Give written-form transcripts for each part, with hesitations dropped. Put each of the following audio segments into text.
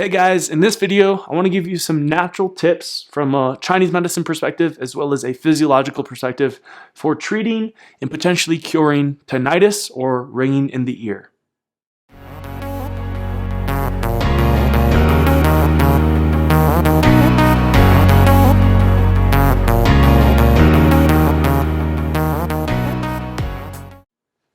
Hey guys, in this video, I want to give you some natural tips from a Chinese medicine perspective as well as a physiological perspective for treating and potentially curing tinnitus or ringing in the ear.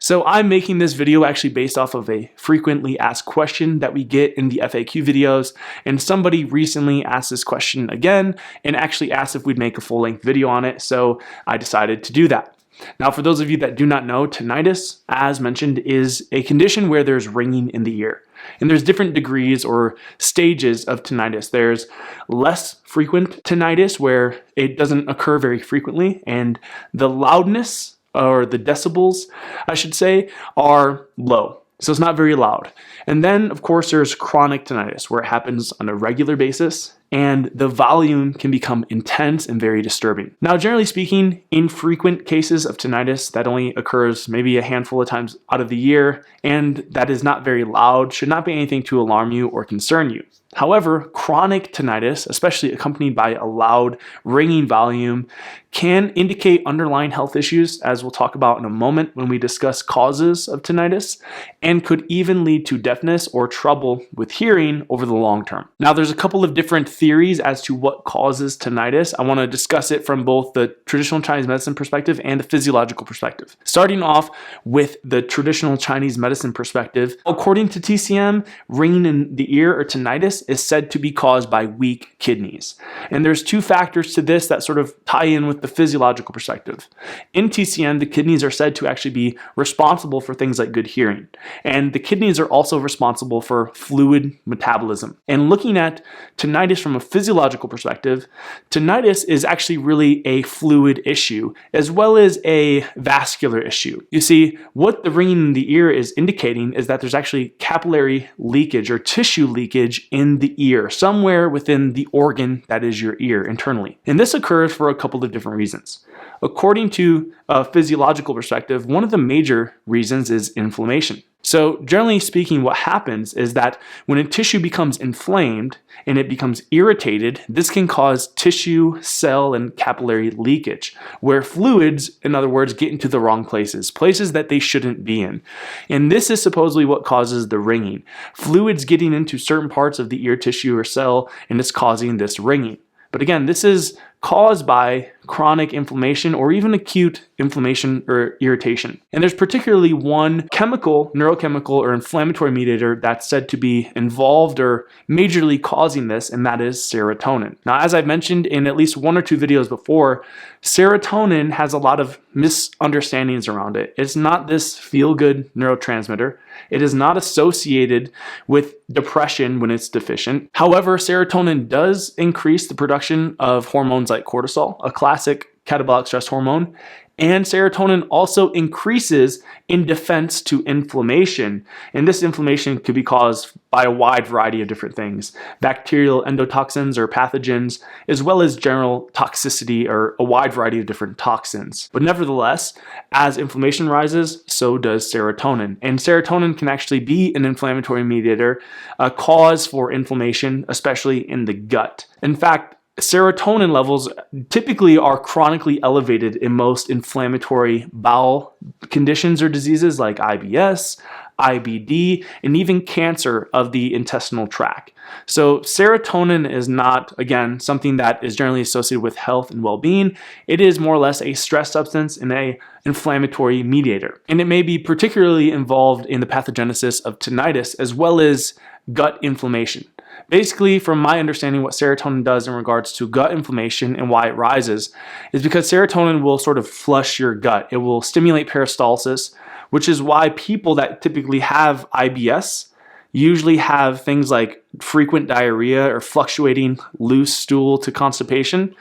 So I'm making this video actually based off of a frequently asked question that we get in the FAQ videos, and somebody recently asked this question again and actually asked if we'd make a full-length video on it, so I decided to do that. Now, for those of you that do not know, tinnitus, as mentioned, is a condition where there's ringing in the ear. And there's different degrees or stages of tinnitus. There's less frequent tinnitus where it doesn't occur very frequently, and the loudness or the decibels, I should say, are low. So it's not very loud. And then, of course, there's chronic tinnitus where it happens on a regular basis and the volume can become intense and very disturbing. Now, generally speaking, infrequent cases of tinnitus that only occurs maybe a handful of times out of the year and that is not very loud should not be anything to alarm you or concern you. However, chronic tinnitus, especially accompanied by a loud ringing volume, can indicate underlying health issues, as we'll talk about in a moment when we discuss causes of tinnitus, and could even lead to deafness or trouble with hearing over the long term. Now, there's a couple of different theories as to what causes tinnitus. I want to discuss it from both the traditional Chinese medicine perspective and the physiological perspective. Starting off with the traditional Chinese medicine perspective, according to TCM, ringing in the ear or tinnitus is said to be caused by weak kidneys. And there's two factors to this that sort of tie in with the physiological perspective. In TCM, the kidneys are said to actually be responsible for things like good hearing. And the kidneys are also responsible for fluid metabolism. And looking at tinnitus from a physiological perspective, tinnitus is actually really a fluid issue as well as a vascular issue. You see, what the ringing in the ear is indicating is that there's actually capillary leakage or tissue leakage in the ear, somewhere within the organ that is your ear internally. And this occurs for a couple of different reasons. According to a physiological perspective, one of the major reasons is inflammation. So generally speaking, what happens is that when a tissue becomes inflamed and it becomes irritated, this can cause tissue, cell, and capillary leakage, where fluids, in other words, get into the wrong places that they shouldn't be in. And this is supposedly what causes the ringing. Fluids getting into certain parts of the ear tissue or cell, and it's causing this ringing. But again, this is caused by chronic inflammation or even acute inflammation or irritation. And there's particularly one neurochemical or inflammatory mediator that's said to be involved or majorly causing this, and that is serotonin. Now, as I've mentioned in at least one or two videos before, serotonin has a lot of misunderstandings around it. It's not this feel-good neurotransmitter. It is not associated with depression when it's deficient. However, serotonin does increase the production of hormones like cortisol, a classic catabolic stress hormone, and serotonin also increases in defense to inflammation. And this inflammation could be caused by a wide variety of different things, bacterial endotoxins or pathogens, as well as general toxicity or a wide variety of different toxins. But nevertheless, as inflammation rises, so does serotonin. And serotonin can actually be an inflammatory mediator, a cause for inflammation, especially in the gut. In fact, serotonin levels typically are chronically elevated in most inflammatory bowel conditions or diseases like IBS, IBD, and even cancer of the intestinal tract. So serotonin is not, again, something that is generally associated with health and well-being. It is more or less a stress substance and an inflammatory mediator. And it may be particularly involved in the pathogenesis of tinnitus as well as gut inflammation. Basically, from my understanding, what serotonin does in regards to gut inflammation and why it rises is because serotonin will sort of flush your gut. It will stimulate peristalsis, which is why people that typically have IBS usually have things like frequent diarrhea or fluctuating loose stool to constipation.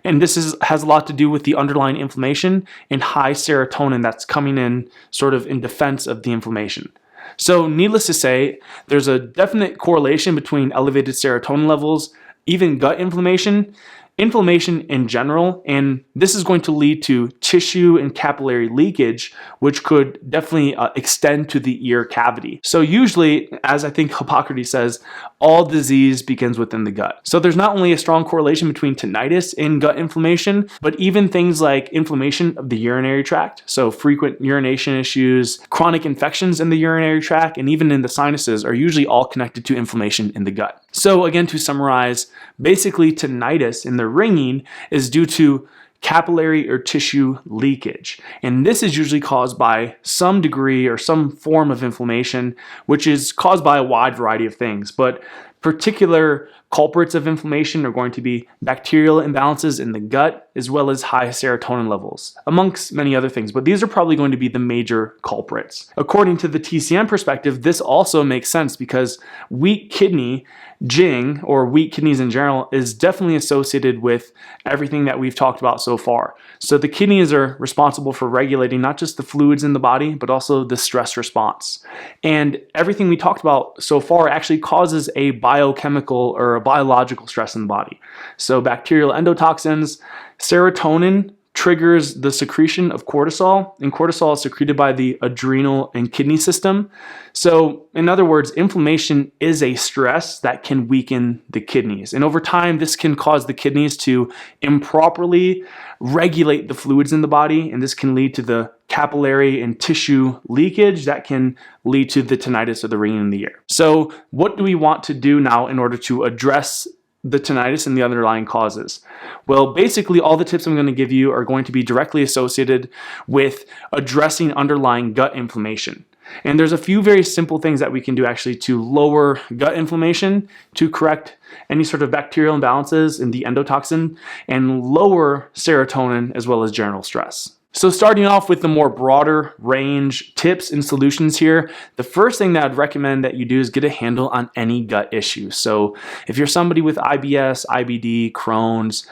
And this has a lot to do with the underlying inflammation and high serotonin that's coming in sort of in defense of the inflammation. So needless to say, there's a definite correlation between elevated serotonin levels, even gut inflammation, inflammation in general, and this is going to lead to tissue and capillary leakage, which could definitely extend to the ear cavity. So usually, as I think Hippocrates says, all disease begins within the gut. So there's not only a strong correlation between tinnitus and gut inflammation, but even things like inflammation of the urinary tract, so frequent urination issues, chronic infections in the urinary tract, and even in the sinuses are usually all connected to inflammation in the gut. So again, to summarize, basically tinnitus in the ringing is due to capillary or tissue leakage. And this is usually caused by some degree or some form of inflammation, which is caused by a wide variety of things. But particular culprits of inflammation are going to be bacterial imbalances in the gut, as well as high serotonin levels, amongst many other things. But these are probably going to be the major culprits. According to the TCM perspective, this also makes sense because weak kidney Jing, or weak kidneys in general, is definitely associated with everything that we've talked about so far. So the kidneys are responsible for regulating not just the fluids in the body, but also the stress response. And everything we talked about so far actually causes a biochemical or a biological stress in the body. So bacterial endotoxins, serotonin triggers the secretion of cortisol, and cortisol is secreted by the adrenal and kidney system. So in other words, inflammation is a stress that can weaken the kidneys. And over time, this can cause the kidneys to improperly regulate the fluids in the body, and this can lead to the capillary and tissue leakage that can lead to the tinnitus or the ringing in the ear. So what do we want to do now in order to address the tinnitus and the underlying causes? Well, basically all the tips I'm going to give you are going to be directly associated with addressing underlying gut inflammation. And there's a few very simple things that we can do actually to lower gut inflammation, to correct any sort of bacterial imbalances in the endotoxin, and lower serotonin as well as general stress. So starting off with the more broader range tips and solutions here, the first thing that I'd recommend that you do is get a handle on any gut issues. So if you're somebody with IBS, IBD, Crohn's,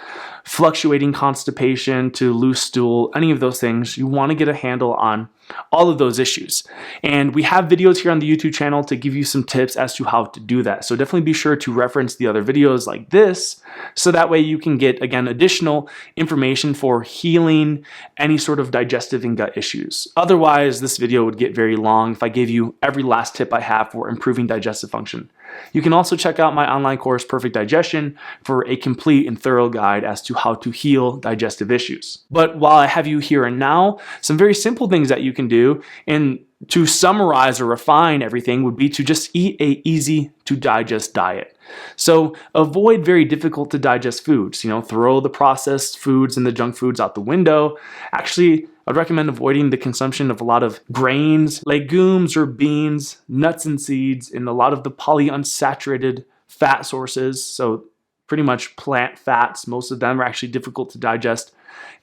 fluctuating constipation to loose stool, any of those things, you want to get a handle on all of those issues. And we have videos here on the YouTube channel to give you some tips as to how to do that. So definitely be sure to reference the other videos like this, so that way you can get, again, additional information for healing any sort of digestive and gut issues. Otherwise, this video would get very long if I gave you every last tip I have for improving digestive function. You can also check out my online course, Perfect Digestion, for a complete and thorough guide as to how to heal digestive issues. But while I have you here and now, some very simple things that you can do, and to summarize or refine everything, would be to just eat a easy to digest diet. So avoid very difficult to digest foods. Throw the processed foods and the junk foods out the window. Actually, I'd recommend avoiding the consumption of a lot of grains, legumes or beans, nuts and seeds, and a lot of the polyunsaturated fat sources. So pretty much plant fats, most of them are actually difficult to digest,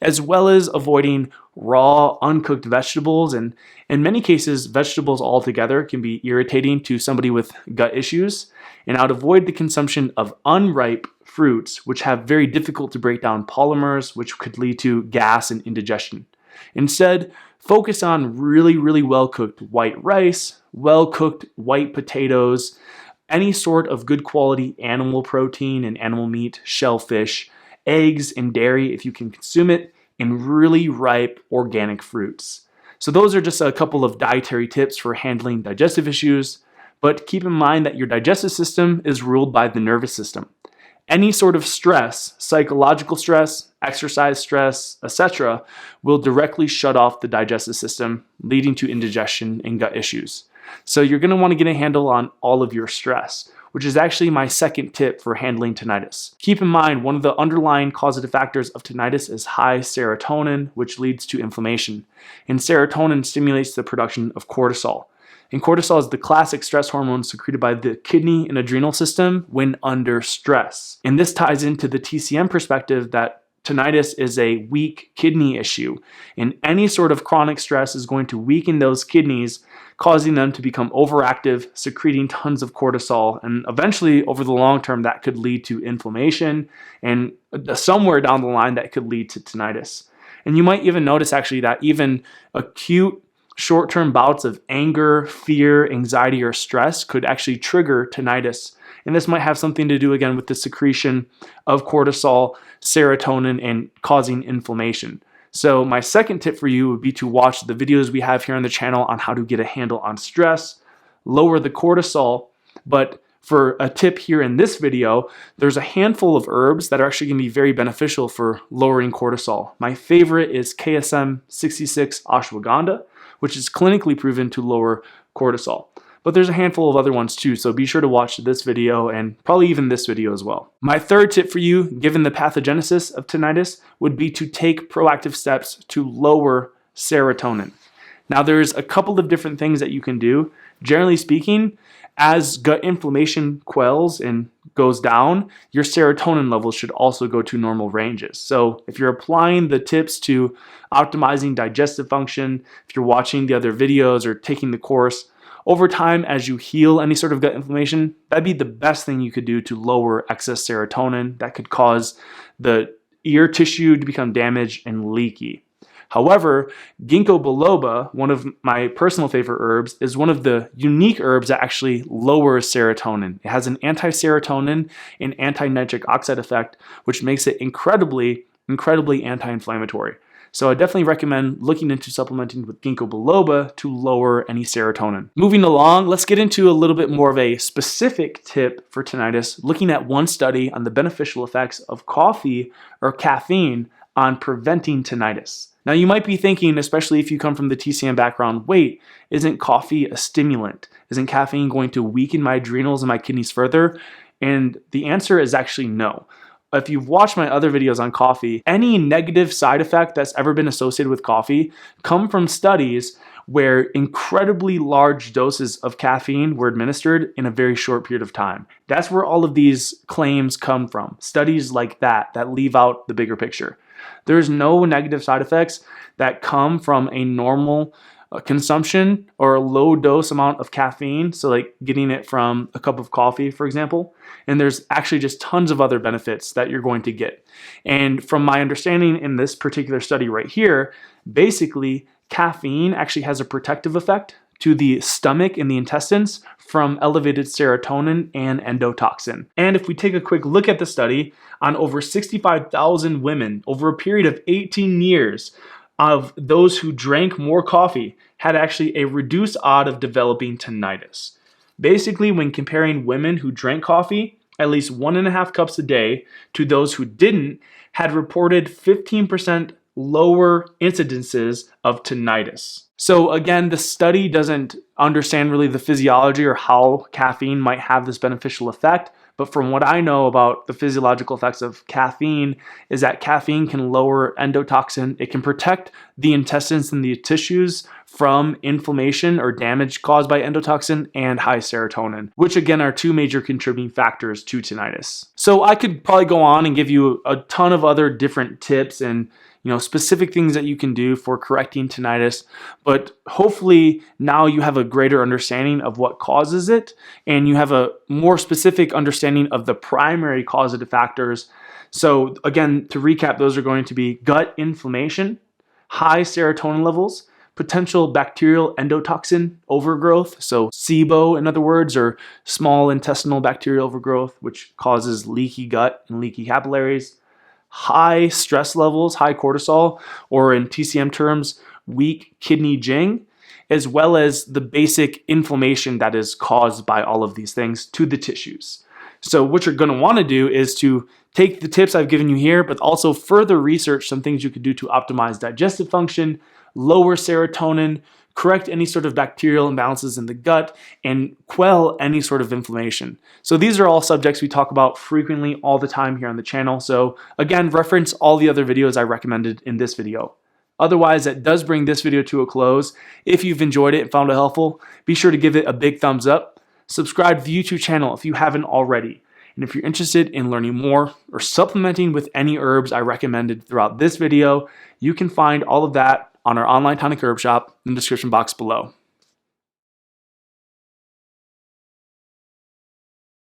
as well as avoiding raw, uncooked vegetables. And in many cases, vegetables altogether can be irritating to somebody with gut issues. And I would avoid the consumption of unripe fruits, which have very difficult to break down polymers, which could lead to gas and indigestion. Instead, focus on really, really well-cooked white rice, well-cooked white potatoes, any sort of good quality animal protein and animal meat, shellfish, eggs and dairy if you can consume it, and really ripe organic fruits. So those are just a couple of dietary tips for handling digestive issues, but keep in mind that your digestive system is ruled by the nervous system. Any sort of stress, psychological stress, exercise stress, etc., will directly shut off the digestive system, leading to indigestion and gut issues. So you're going to want to get a handle on all of your stress, which is actually my second tip for handling tinnitus. Keep in mind, one of the underlying causative factors of tinnitus is high serotonin, which leads to inflammation. And serotonin stimulates the production of cortisol. And cortisol is the classic stress hormone secreted by the kidney and adrenal system when under stress. And this ties into the TCM perspective that tinnitus is a weak kidney issue. And any sort of chronic stress is going to weaken those kidneys, causing them to become overactive, secreting tons of cortisol. And eventually, over the long term, that could lead to inflammation, and somewhere down the line, that could lead to tinnitus. And you might even notice actually that even acute short-term bouts of anger, fear, anxiety, or stress could actually trigger tinnitus. And this might have something to do again with the secretion of cortisol, serotonin, and causing inflammation. So my second tip for you would be to watch the videos we have here on the channel on how to get a handle on stress, lower the cortisol. But for a tip here in this video, there's a handful of herbs that are actually going to be very beneficial for lowering cortisol. My favorite is KSM 66 ashwagandha, which is clinically proven to lower cortisol. But there's a handful of other ones too, so be sure to watch this video and probably even this video as well. My third tip for you, given the pathogenesis of tinnitus, would be to take proactive steps to lower serotonin. Now there's a couple of different things that you can do. Generally speaking, as gut inflammation quells and goes down, your serotonin levels should also go to normal ranges. So if you're applying the tips to optimizing digestive function, if you're watching the other videos or taking the course, over time as you heal any sort of gut inflammation, that'd be the best thing you could do to lower excess serotonin that could cause the ear tissue to become damaged and leaky. However, ginkgo biloba, one of my personal favorite herbs, is one of the unique herbs that actually lowers serotonin. It has an anti-serotonin and anti-nitric oxide effect, which makes it incredibly anti-inflammatory. So I definitely recommend looking into supplementing with ginkgo biloba to lower any serotonin. Moving along, let's get into a little bit more of a specific tip for tinnitus, looking at one study on the beneficial effects of coffee or caffeine on preventing tinnitus. Now you might be thinking, especially if you come from the TCM background, wait, isn't coffee a stimulant? Isn't caffeine going to weaken my adrenals and my kidneys further? And the answer is actually no. If you've watched my other videos on coffee, any negative side effect that's ever been associated with coffee come from studies where incredibly large doses of caffeine were administered in a very short period of time. That's where all of these claims come from. Studies like that leave out the bigger picture. There's no negative side effects that come from a normal consumption or a low dose amount of caffeine, so like getting it from a cup of coffee, for example. And there's actually just tons of other benefits that you're going to get. And from my understanding in this particular study right here, basically caffeine actually has a protective effect to the stomach and the intestines from elevated serotonin and endotoxin. And if we take a quick look at the study on over 65,000 women over a period of 18 years, of those who drank more coffee had actually a reduced odds of developing tinnitus. Basically, when comparing women who drank coffee at least 1.5 cups a day to those who didn't, had reported 15% lower incidences of tinnitus. So again, the study doesn't understand really the physiology or how caffeine might have this beneficial effect. But from what I know about the physiological effects of caffeine is that caffeine can lower endotoxin. It can protect the intestines and the tissues from inflammation or damage caused by endotoxin and high serotonin, which again are two major contributing factors to tinnitus. So I could probably go on and give you a ton of other different tips and specific things that you can do for correcting tinnitus, but hopefully now you have a greater understanding of what causes it, and you have a more specific understanding of the primary causative factors. So again, to recap, those are going to be gut inflammation, high serotonin levels, potential bacterial endotoxin overgrowth, so SIBO in other words, or small intestinal bacterial overgrowth, which causes leaky gut and leaky capillaries, high stress levels, high cortisol, or in TCM terms, weak kidney jing, as well as the basic inflammation that is caused by all of these things to the tissues. So what you're going to want to do is to take the tips I've given you here, but also further research some things you could do to optimize digestive function, lower serotonin, correct any sort of bacterial imbalances in the gut, and quell any sort of inflammation. So these are all subjects we talk about frequently all the time here on the channel. So again, reference all the other videos I recommended in this video. Otherwise, that does bring this video to a close. If you've enjoyed it and found it helpful, be sure to give it a big thumbs up. Subscribe to the YouTube channel if you haven't already. And if you're interested in learning more or supplementing with any herbs I recommended throughout this video, you can find all of that on our online tonic herb shop in the description box below.